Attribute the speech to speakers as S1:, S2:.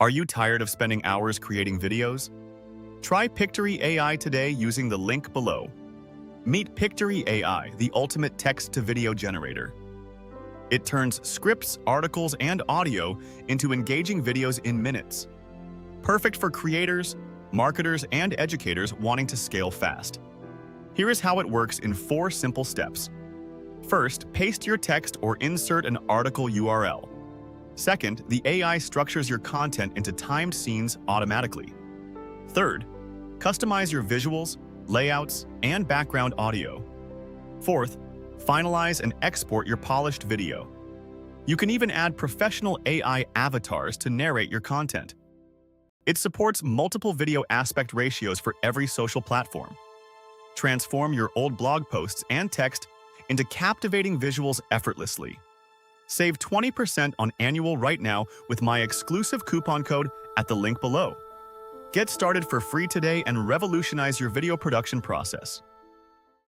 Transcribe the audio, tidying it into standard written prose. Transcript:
S1: Are you tired of spending hours creating videos? Try Pictory AI today using the link below. Meet Pictory AI, the ultimate text-to-video generator. It turns scripts, articles, and audio into engaging videos in minutes. Perfect for creators, marketers, and educators wanting to scale fast. Here is how it works in 4 simple steps. First, paste your text or insert an article URL. Second, the AI structures your content into timed scenes automatically. Third, customize your visuals, layouts, and background audio. Fourth, finalize and export your polished video. You can even add professional AI avatars to narrate your content. It supports multiple video aspect ratios for every social platform. Transform your old blog posts and text into captivating visuals effortlessly. Save 20% on annual right now with my exclusive coupon code at the link below. Get started for free today and revolutionize your video production process.